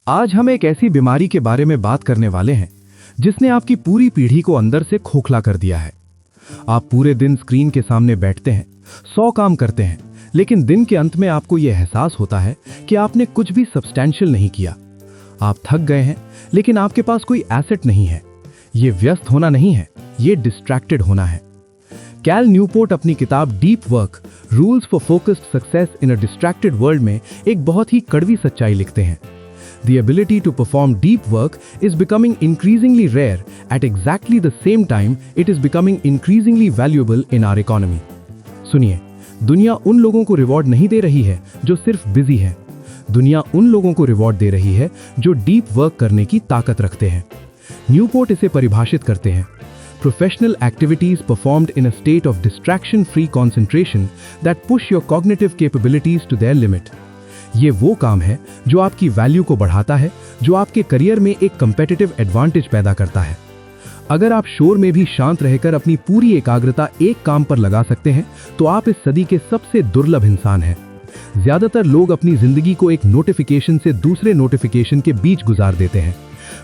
आज हम एक ऐसी बीमारी के बारे में बात करने वाले हैं जिसने आपकी पूरी पीढ़ी को अंदर से खोखला कर दिया है। आप पूरे दिन स्क्रीन के सामने बैठते हैं, 100 काम करते हैं, लेकिन दिन के अंत में आपको यह एहसास होता है कि आपने कुछ भी सब्सटैंशियल नहीं किया। आप थक गए हैं, लेकिन आपके पास कोई एसेट नहीं है। ये व्यस्त होना नहीं है, ये डिस्ट्रैक्टेड होना है। कैल न्यूपोर्ट अपनी किताब deep work rules for focused success in a distracted world में एक बहुत ही कड़वी सच्चाई लिखते हैं। The ability to perform deep work is becoming increasingly rare. At exactly the same time, it is becoming increasingly valuable in our economy. सुनिए, दुनिया उन लोगों को रिवॉर्ड नहीं दे रही है जो सिर्फ बिजी है। दुनिया उन लोगों को रिवॉर्ड दे रही है जो डीप वर्क करने की ताकत रखते हैं। न्यूपोर्ट इसे परिभाषित करते हैं: Professional activities performed in a state of distraction-free concentration that push your cognitive capabilities to their limit. ये वो काम है जो आपकी वैल्यू को बढ़ाता है, जो आपके करियर में एक कंपेटिटिव एडवांटेज पैदा करता है। अगर आप शोर में भी शांत रहकर अपनी पूरी एकाग्रता एक काम पर लगा सकते हैं, तो आप इस सदी के सबसे दुर्लभ इंसान हैं। ज्यादातर लोग अपनी जिंदगी को एक नोटिफिकेशन से दूसरे नोटिफिकेशन के बीच गुजार देते हैं।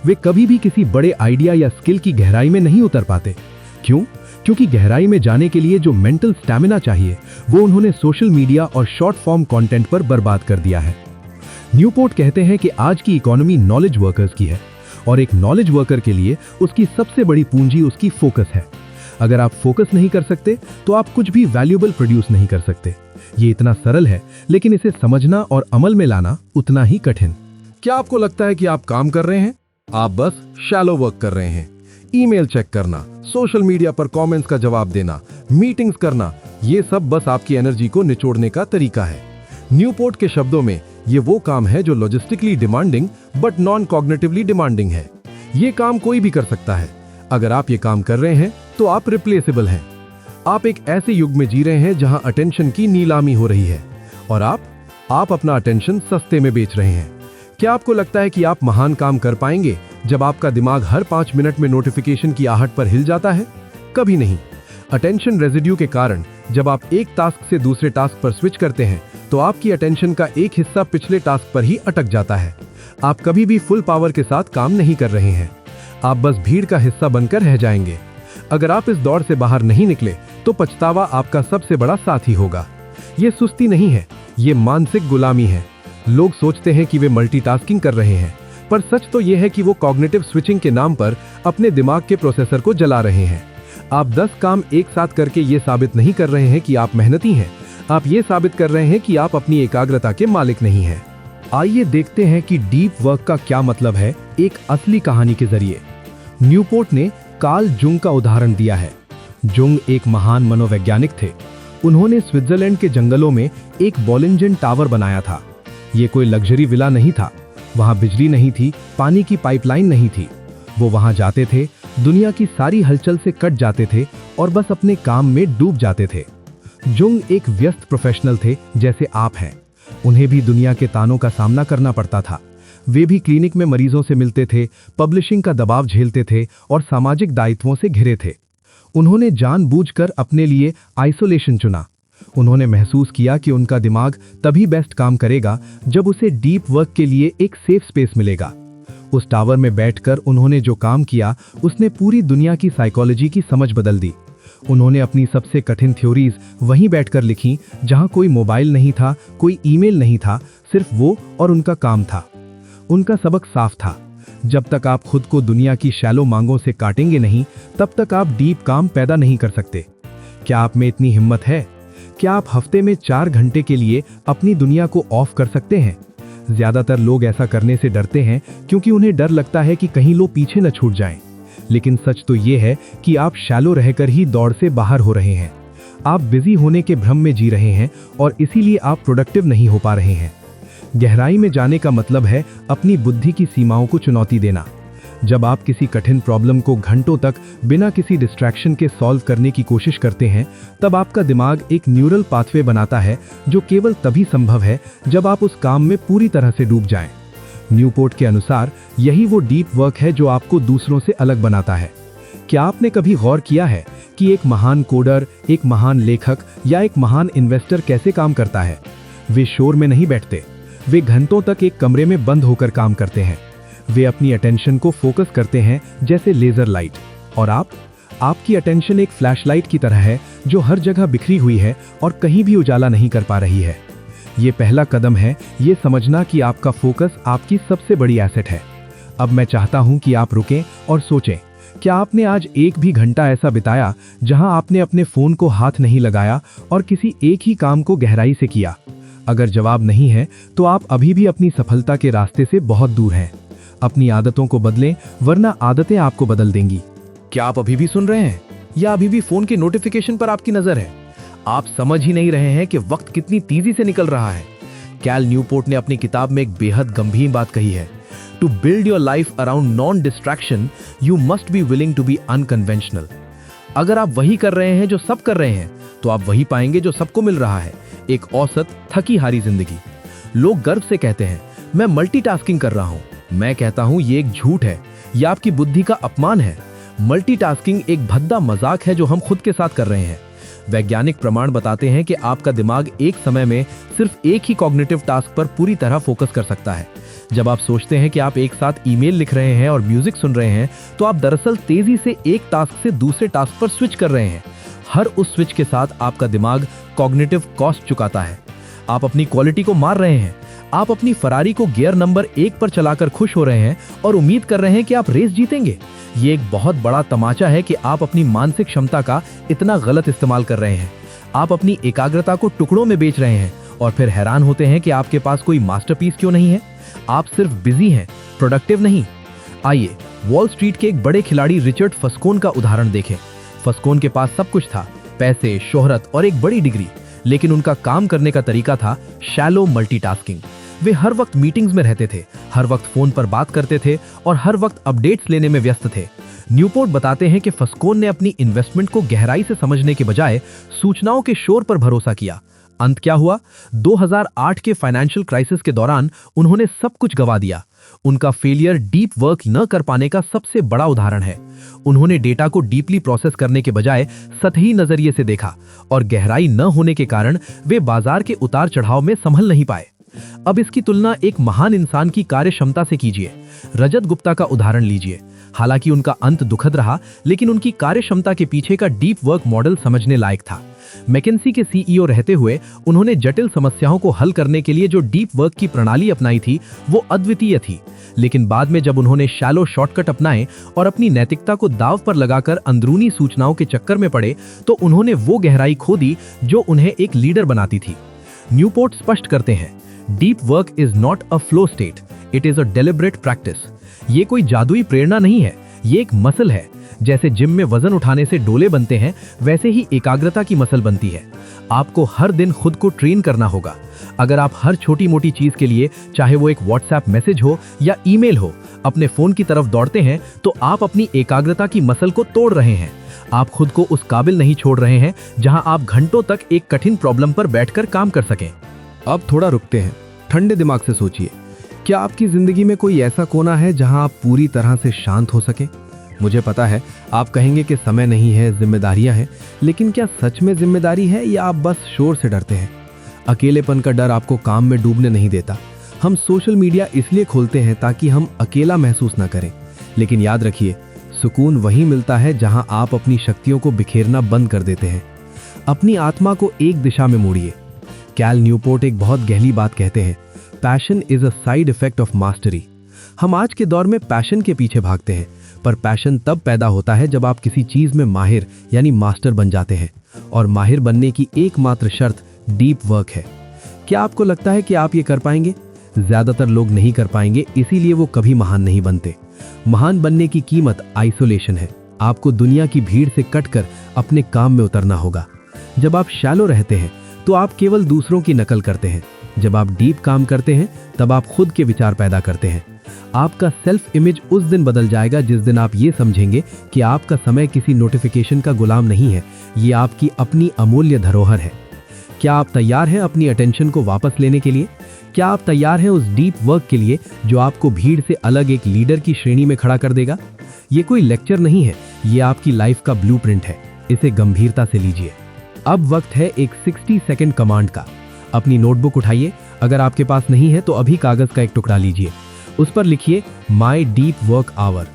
वे कभी भी किसी बड़े आइडिया या स्किल की गहराई में नहीं उतर पाते। क्यों? क्योंकि गहराई में जाने के लिए जो मेंटल स्टैमिना चाहिए, वो उन्होंने सोशल मीडिया और शॉर्ट फॉर्म कंटेंट पर बर्बाद कर दिया है। न्यूपोर्ट कहते हैं कि आज की इकोनॉमी नॉलेज वर्कर्स की है, और एक नॉलेज वर्कर के लिए उसकी सबसे बड़ी पूंजी उसकी फोकस है। अगर आप फोकस नहीं कर सकते, तो आप कुछ भी वैल्यूएबल प्रोड्यूस नहीं कर सकते। ये इतना सरल है, लेकिन इसे समझना और अमल में लाना उतना ही कठिन। क्या आपको लगता है कि आप काम कर रहे हैं? आप बस शैलो वर्क कर रहे हैं। ईमेल चेक करना, सोशल मीडिया पर कमेंट्स का जवाब देना, मीटिंग्स करना, ये सब बस आपकी एनर्जी को निचोड़ने का तरीका है। न्यूपोर्ट के शब्दों में, ये वो काम है जो logistically demanding but non cognitively demanding है। ये काम कोई भी कर सकता है। अगर आप ये काम कर रहे हैं, तो आप रिप्लेसेबल हैं। आप एक ऐसे युग में जी रहे हैं जहां अटेंशन की नीलामी हो रही है, और आप अपना अटेंशन सस्ते में बेच रहे हैं। क्या आपको लगता है कि आप महान काम कर पाएंगे जब आपका दिमाग हर 5 मिनट में नोटिफिकेशन की आहट पर हिल जाता है? कभी नहीं। अटेंशन रेजिड्यू के कारण जब आप एक टास्क से दूसरे टास्क पर स्विच करते हैं, तो आपकी अटेंशन का एक हिस्सा पिछले टास्क पर ही अटक जाता है। आप कभी भी फुल पावर के साथ काम नहीं कर रहे हैं। आप बस भीड़ का हिस्सा बनकर रह जाएंगे। अगर आप इस दौड़ से बाहर नहीं निकले, तो पछतावा आपका सबसे बड़ा साथी होगा। ये सुस्ती नहीं है, ये मानसिक गुलामी है। लोग सोचते हैं कि वे मल्टीटास्किंग कर रहे हैं, पर सच तो यह है कि वो कॉग्निटिव स्विचिंग के नाम पर अपने दिमाग के प्रोसेसर को जला रहे हैं। आप 10 काम एक साथ करके ये साबित नहीं कर रहे हैं कि आप मेहनती हैं। आप ये साबित कर रहे हैं कि आप अपनी एकाग्रता के मालिक नहीं हैं। आइए देखते हैं कि डीप वर्क का क्या मतलब है, एक असली कहानी के जरिए। न्यूपोर्ट ने कार्ल जुंग का उदाहरण दिया है। जुंग एक महान मनोवैज्ञानिक थे। उन्होंने स्विट्जरलैंड के जंगलों में एक बोलिंजन टावर बनाया था। ये कोई लग्जरी विला नहीं था। वहां बिजली नहीं थी, पानी की पाइपलाइन नहीं थी। वो वहां जाते थे, दुनिया की सारी हलचल से कट जाते थे और बस अपने काम में डूब जाते थे। जुंग एक व्यस्त प्रोफेशनल थे, जैसे आप हैं। उन्हें भी दुनिया के तानों का सामना करना पड़ता था। वे भी क्लिनिक में मरीजों से मिलते थे, पब्लिशिंग का दबाव झेलते थे और सामाजिक दायित्वों से घिरे थे। उन्होंने जानबूझकर अपने लिए आइसोलेशन चुना। उन्होंने महसूस किया कि उनका दिमाग तभी बेस्ट काम करेगा जब उसे डीप वर्क के लिए एक सेफ स्पेस मिलेगा। उस टावर में बैठकर उन्होंने जो काम किया, उसने पूरी दुनिया की साइकोलॉजी की समझ बदल दी। उन्होंने अपनी सबसे कठिन थ्योरीज वहीं बैठकर लिखी, जहां कोई मोबाइल नहीं था, कोई ईमेल नहीं था, सिर्फ वो और उनका काम था। उनका सबक साफ था: जब तक आप खुद को दुनिया की शैलो मांगों से काटेंगे नहीं, तब तक आप डीप काम पैदा नहीं कर सकते। क्या आप में इतनी हिम्मत है? क्या आप हफ्ते में 4 घंटे के लिए अपनी दुनिया को ऑफ कर सकते हैं? ज्यादातर लोग ऐसा करने से डरते हैं क्योंकि उन्हें डर लगता है कि कहीं लोग पीछे न छूट जाएं। लेकिन सच तो ये है कि आप शैलो रहकर ही दौड़ से बाहर हो रहे हैं। आप बिजी होने के भ्रम में जी रहे हैं और इसीलिए आप प्रोडक्टिव नहीं हो पा रहे हैं। गहराई में जाने का मतलब है अपनी बुद्धि की सीमाओं को चुनौती देना। जब आप किसी कठिन प्रॉब्लम को घंटों तक बिना किसी डिस्ट्रैक्शन के सॉल्व करने की कोशिश करते हैं, तब आपका दिमाग एक न्यूरल पाथवे बनाता है जो केवल तभी संभव है जब आप उस काम में पूरी तरह से डूब जाएं। न्यूपोर्ट के अनुसार यही वो डीप वर्क है जो आपको दूसरों से अलग बनाता है। क्या आपने कभी गौर किया है कि एक महान कोडर, एक महान लेखक या एक महान इन्वेस्टर कैसे काम करता है? वे शोर में नहीं बैठते, वे घंटों तक एक कमरे में बंद होकर काम करते हैं। वे अपनी अटेंशन को फोकस करते हैं जैसे लेजर लाइट। और आपकी अटेंशन एक फ्लैशलाइट की तरह है जो हर जगह बिखरी हुई है और कहीं भी उजाला नहीं कर पा रही है। ये पहला कदम है, ये समझना कि आपका फोकस आपकी सबसे बड़ी एसेट है। अब मैं चाहता हूं कि आप रुकें और सोचें, क्या आपने आज एक भी घंटा ऐसा बिताया जहां आपने अपने फोन को हाथ नहीं लगाया और किसी एक ही काम को गहराई से किया? अगर जवाब नहीं है तो आप अभी भी अपनी सफलता के रास्ते से बहुत दूर हैं। अपनी आदतों को बदलें, वरना आदतें आपको बदल देंगी। क्या आप अभी भी सुन रहे हैं या अभी भी फोन के नोटिफिकेशन पर आपकी नजर है? आप समझ ही नहीं रहे हैं कि वक्त कितनी तेजी से निकल रहा है। कैल न्यूपोर्ट ने अपनी किताब में एक बेहद गंभीर बात कही है। To build your life around non distraction you must be willing to be unconventional. अगर आप वही कर रहे हैं जो सब कर रहे हैं तो आप वही पाएंगे जो सबको मिल रहा है, एक औसत थकी हारी जिंदगी। लोग गर्व से कहते हैं मैं मल्टीटास्किंग कर रहा हूं। मैं कहता हूं ये एक झूठ है, यह आपकी बुद्धि का अपमान है। मल्टीटास्किंग एक भद्दा मजाक है जो हम खुद के साथ कर रहे हैं। वैज्ञानिक प्रमाण बताते हैं कि आपका दिमाग एक समय में सिर्फ एक ही कॉग्निटिव टास्क पर पूरी तरह फोकस कर सकता है। जब आप सोचते हैं कि आप एक साथ ईमेल लिख रहे हैं और म्यूजिक सुन रहे हैं, तो आप दरअसल तेजी से एक टास्क से दूसरे टास्क पर स्विच कर रहे हैं। हर उस स्विच के साथ आपका दिमाग कॉग्निटिव कॉस्ट चुकाता है। आप अपनी क्वालिटी को मार रहे हैं। आप अपनी फरारी को गियर नंबर 1 पर चलाकर खुश हो रहे हैं और उम्मीद कर रहे हैं कि आप रेस जीतेंगे। ये एक बहुत बड़ा तमाचा है कि आप अपनी मानसिक क्षमता का इतना गलत इस्तेमाल कर रहे हैं। आप अपनी एकाग्रता को टुकड़ों में बेच रहे हैं और फिर हैरान होते हैं कि आपके पास कोई मास्टरपीस क्यों नहीं है। आप सिर्फ बिजी हैं, प्रोडक्टिव नहीं। आइए वॉल स्ट्रीट के एक बड़े खिलाड़ी रिचर्ड फस्कोन का उदाहरण देखें। फस्कोन के पास सब कुछ था, पैसे, शोहरत और एक बड़ी डिग्री, लेकिन उनका काम करने का तरीका था शैलो मल्टीटास्किंग। वे हर वक्त मीटिंग्स में रहते थे, हर वक्त फोन पर बात करते थे और हर वक्त अपडेट्स लेने में व्यस्त थे। न्यूपोर्ट बताते हैं कि फस्कोन ने अपनी इन्वेस्टमेंट को गहराई से समझने के बजाय सूचनाओं के शोर पर भरोसा किया। अंत क्या हुआ? 2008 के फाइनेंशियल क्राइसिस के दौरान उन्होंने सब कुछ गंवा दिया। उनका फेलियर डीप वर्क न कर पाने का सबसे बड़ा उदाहरण है। उन्होंने डेटा को डीपली प्रोसेस करने के बजाय सतही नजरिए से देखा और गहराई न होने के कारण वे बाजार के उतार चढ़ाव में संभल नहीं पाए। अब इसकी तुलना एक महान इंसान की कार्य क्षमता से कीजिए। रजत गुप्ता का उदाहरण लीजिए। हालांकि उनका अंत दुखद रहा, लेकिन उनकी कार्य क्षमता के पीछे का डीप वर्क मॉडल समझने लायक था। मैकेंसी के सीईओ रहते हुए उन्होंने जटिल समस्याओं को हल करने के लिए जो डीप वर्क की प्रणाली अपनाई थी वो अद्वितीय थी। लेकिन बाद में जब उन्होंने शैलो शॉर्टकट अपनाए और अपनी नैतिकता को दांव पर लगाकर अंदरूनी सूचनाओं के चक्कर में पड़े, तो उन्होंने वो गहराई खो दी जो उन्हें एक लीडर बनाती थी। न्यूपोर्ट स्पष्ट करते हैं, deep work is not a flow state, it is a deliberate practice. ये कोई जादुई प्रेरणा नहीं है, ये एक मसल है। जैसे जिम में वजन उठाने से डोले बनते हैं, वैसे ही एकाग्रता की मसल बनती है। आपको हर दिन खुद को ट्रेन करना होगा। अगर आप हर छोटी मोटी चीज के लिए, चाहे वो एक व्हाट्सएप मैसेज हो या ईमेल हो, अपने फोन की तरफ दौड़ते हैं, तो आप अपनी एकाग्रता की मसल को तोड़ रहे हैं। आप खुद को उस काबिल नहीं छोड़ रहे हैं जहां आप घंटों तक एक कठिन प्रॉब्लम पर बैठकर काम कर सकें। अब थोड़ा रुकते हैं, ठंडे दिमाग से सोचिए, क्या आपकी जिंदगी में कोई ऐसा कोना है जहां आप पूरी तरह से शांत हो सके? मुझे पता है आप कहेंगे कि समय नहीं है, जिम्मेदारियां हैं, लेकिन क्या सच में जिम्मेदारी है या आप बस शोर से डरते हैं? अकेलेपन का डर आपको काम में डूबने नहीं देता। हम सोशल मीडिया इसलिए खोलते हैं ताकि हम अकेला महसूस ना करें, लेकिन याद रखिए, सुकून वहीं मिलता है जहां आप अपनी शक्तियों को बिखेरना बंद कर देते हैं। अपनी आत्मा को एक दिशा में मोड़िए। कैल न्यूपोर्ट एक बहुत गहरी बात कहते हैं, passion is a side effect of mastery. हम आज के दौर में पैशन के पीछे भागते हैं, पर पैशन तब पैदा होता है जब आप किसी चीज में माहिर यानी मास्टर बन जाते हैं, और माहिर बनने की एकमात्र शर्त डीप वर्क है। क्या आपको लगता है कि आप ये कर पाएंगे? ज्यादातर लोग नहीं कर पाएंगे, इसीलिए वो कभी महान नहीं बनते। महान बनने की कीमत आइसोलेशन है। आपको दुनिया की भीड़ से कटकर अपने काम में उतरना होगा। जब आप शैलो रहते हैं तो आप केवल दूसरों की नकल करते हैं। जब आप डीप काम करते हैं तब आप खुद के विचार पैदा करते हैं। आपका सेल्फ इमेज उस दिन बदल जाएगा जिस दिन आप ये समझेंगे कि आपका समय किसी नोटिफिकेशन का गुलाम नहीं है, ये आपकी अपनी अमूल्य धरोहर है। क्या आप तैयार हैं अपनी अटेंशन को वापस लेने के लिए? क्या आप तैयार हैं उस डीप वर्क के लिए जो आपको भीड़ से अलग एक लीडर की श्रेणी में खड़ा कर देगा? ये कोई लेक्चर नहीं है, ये आपकी लाइफ का ब्लूप्रिंट है। इसे गंभीरता से लीजिए। अब वक्त है एक 60 सेकंड कमांड का। अपनी नोटबुक उठाइए, अगर आपके पास नहीं है तो अभी कागज का एक टुकड़ा लीजिए, उस पर लिखिए माई डीप वर्क आवर।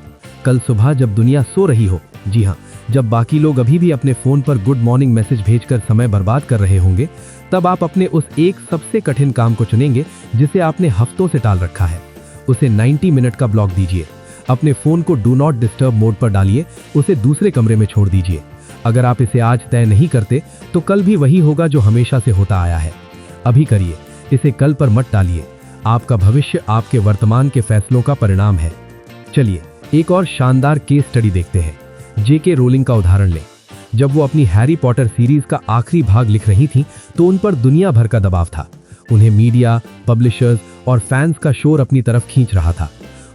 कल सुबह जब दुनिया सो रही हो, जी हाँ, जब बाकी लोग अभी भी अपने फोन पर गुड मॉर्निंग मैसेज भेजकर समय बर्बाद कर रहे होंगे, तब आप अपने उस एक सबसे कठिन काम को चुनेंगे जिसे आपने हफ्तों से टाल रखा है। उसे 90 मिनट का ब्लॉक दीजिए। अपने फोन को डू नॉट डिस्टर्ब मोड पर डालिए, उसे दूसरे कमरे में छोड़ दीजिए। अगर आप इसे आज तय नहीं करते तो कल भी वही होगा जो हमेशा से होता आया है। अभी करिए, इसे कल पर मत टालिए। आपका भविष्य आपके वर्तमान के फैसलों का परिणाम है। चलिए एक और शानदार केस स्टडी देखते हैं। जेके रोलिंग का उदाहरण लें। जब वो अपनी हैरी पॉटर सीरीज का आखिरी भाग लिख रही थी तो उन पर दुनिया भर का दबाव था। उन्हें मीडिया, पब्लिशर्स और फैंस का शोर अपनी तरफ खींच रहा था।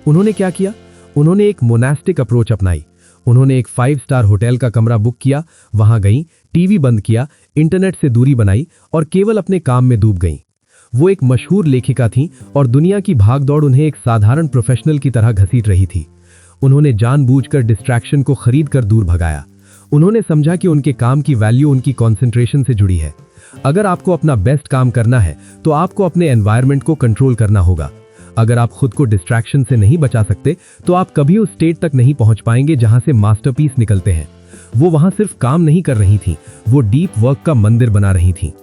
उन्होंने क्या किया? उन्होंने एक मोनास्टिक अप्रोच अपनाई। उन्होंने एक 5 स्टार होटल का कमरा बुक किया, वहां गई, टीवी बंद किया, इंटरनेट से दूरी बनाई और केवल अपने काम में डूब गईं। वो एक मशहूर लेखिका थीं और दुनिया की भागदौड़ उन्हें एक साधारण प्रोफेशनल की तरह घसीट रही थी। उन्होंने जानबूझकर डिस्ट्रैक्शन को खरीद कर दूर भगाया। उन्होंने समझा कि उनके काम की वैल्यू उनकी कंसंट्रेशन से जुड़ी है। अगर आपको अपना बेस्ट काम करना है तो आपको अपने एनवायरनमेंट को कंट्रोल करना होगा। अगर आप खुद को डिस्ट्रैक्शन से नहीं बचा सकते तो आप कभी उस स्टेट तक नहीं पहुंच पाएंगे जहां से मास्टरपीस निकलते हैं। वो वहां सिर्फ काम नहीं कर रही थी, वो डीप वर्क का मंदिर बना रही थी।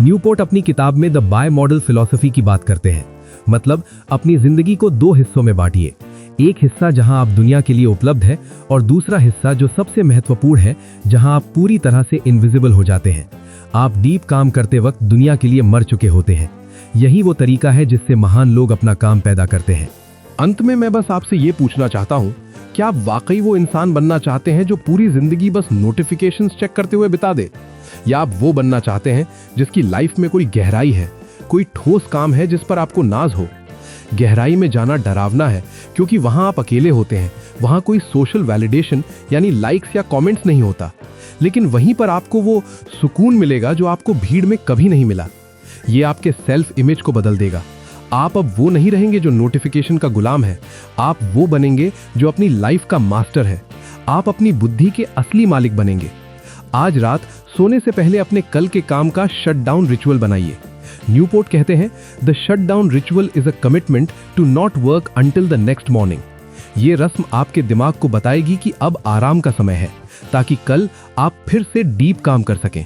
न्यूपोर्ट अपनी किताब में द बाय मॉडल फिलॉसफी की बात करते हैं। मतलब अपनी जिंदगी को 2 हिस्सों में बांटिए। एक हिस्सा जहां आप दुनिया के लिए उपलब्ध है और दूसरा हिस्सा जो सबसे महत्वपूर्ण है, जहां आप पूरी तरह से इनविजिबल हो जाते हैं। आप डीप काम करते वक्त दुनिया के लिए मर चुके होते हैं। यही वो तरीका है जिससे महान लोग अपना काम पैदा करते हैं। अंत में मैं बस आपसे ये पूछना चाहता हूँ, क्या आप वाकई वो इंसान बनना चाहते हैं जो पूरी जिंदगी बस नोटिफिकेशंस चेक करते हुए बिता दे, या आप वो बनना चाहते हैं जिसकी लाइफ में कोई गहराई है, कोई ठोस काम है जिस पर आपको नाज हो? गहराई में जाना डरावना है क्योंकि वहां आप अकेले होते हैं, वहां कोई सोशल वैलिडेशन यानी लाइक्स या कमेंट्स नहीं होता, लेकिन वहीं पर आपको वो सुकून मिलेगा जो आपको भीड़ में कभी नहीं मिला। ये आपके सेल्फ इमेज को बदल देगा। आप अब वो नहीं रहेंगे जो नोटिफिकेशन का गुलाम है, आप वो बनेंगे जो अपनी लाइफ का मास्टर है। आप अपनी बुद्धि के असली मालिक बनेंगे। आज रात सोने से पहले अपने कल के काम का शटडाउन रिचुअल बनाइए। न्यूपोर्ट कहते हैं, the shutdown ritual is a commitment to not work until the next morning. ये रस्म आपके दिमाग को बताएगी कि अब आराम का समय है, ताकि कल आप फिर से डीप काम कर सकें।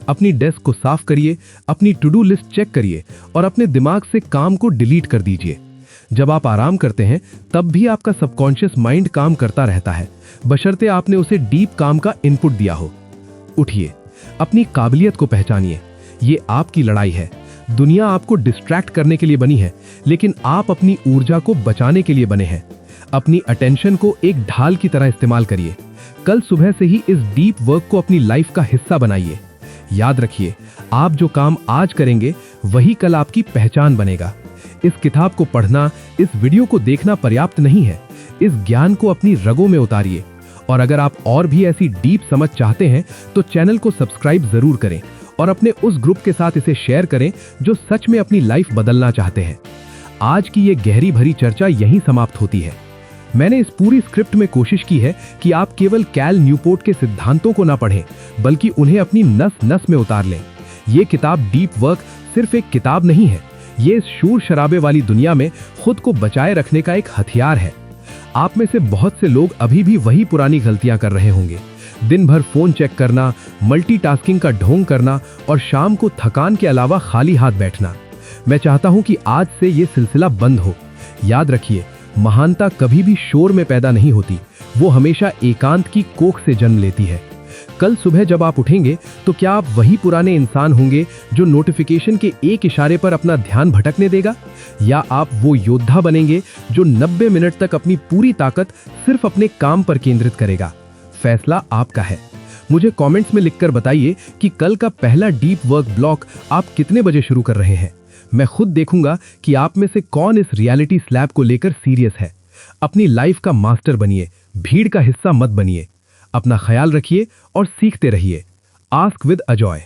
अपनी डेस्क को साफ करिए, अपनी टू डू लिस्ट चेक करिए और अपने दिमाग से काम को डिलीट कर दीजिए। जब आप आराम करते हैं तब भी आपका सबकॉन्शियस माइंड काम करता रहता है, बशर्ते आपने उसे डीप काम का इनपुट दिया हो। उठिए, अपनी काबिलियत को पहचानिए। ये आपकी लड़ाई है। दुनिया आपको डिस्ट्रैक्ट करने के लिए बनी है, लेकिन आप अपनी ऊर्जा को बचाने के लिए बने हैं। अपनी अटेंशन को एक ढाल की तरह इस्तेमाल करिए। कल सुबह से ही इस डीप वर्क को अपनी लाइफ का हिस्सा बनाइए। याद रखिए, आप जो काम आज करेंगे वही कल आपकी पहचान बनेगा। इस किताब को पढ़ना, इस वीडियो को देखना पर्याप्त नहीं है। इस ज्ञान को अपनी रगों में उतारिए। और अगर आप और भी ऐसी डीप समझ चाहते हैं तो चैनल को सब्सक्राइब जरूर करें और अपने उस ग्रुप के साथ इसे शेयर करें जो सच में अपनी लाइफ बदलना चाहते हैं। आज की ये गहरी भरी चर्चा यहीं समाप्त होती है। मैंने इस पूरी स्क्रिप्ट में कोशिश की है कि आप केवल कैल न्यूपोर्ट के सिद्धांतों को ना पढ़ें, बल्कि उन्हें अपनी नस नस में उतार लें। ये किताब डीप वर्क सिर्फ एक किताब नहीं है, ये इस शूर शराबे वाली दुनिया में खुद को बचाए रखने का एक हथियार है। आप में से बहुत से लोग अभी भी वही पुरानी गलतियां कर रहे होंगे। दिन भर फोन चेक करना, मल्टीटास्किंग का ढोंग करना और शाम को थकान के अलावा खाली हाथ बैठना। मैं चाहता हूं कि आज से ये सिलसिला बंद हो। याद रखिए, महानता कभी भी शोर में पैदा नहीं होती, वो हमेशा एकांत की कोख से जन्म लेती है। कल सुबह जब आप उठेंगे तो क्या आप वही पुराने इंसान होंगे जो नोटिफिकेशन के एक इशारे पर अपना ध्यान भटकने देगा, या आप वो योद्धा बनेंगे जो 90 मिनट तक अपनी पूरी ताकत सिर्फ अपने काम पर केंद्रित करेगा? फैसला आपका है। मुझे कमेंट्स में लिखकर बताइए कि कल का पहला डीप वर्क ब्लॉक आप कितने बजे शुरू कर रहे हैं। मैं खुद देखूंगा कि आप में से कौन इस रियलिटी स्लैब को लेकर सीरियस है। अपनी लाइफ का मास्टर बनिए, भीड़ का हिस्सा मत बनिए। अपना ख्याल रखिए और सीखते रहिए। Ask with Ajoy.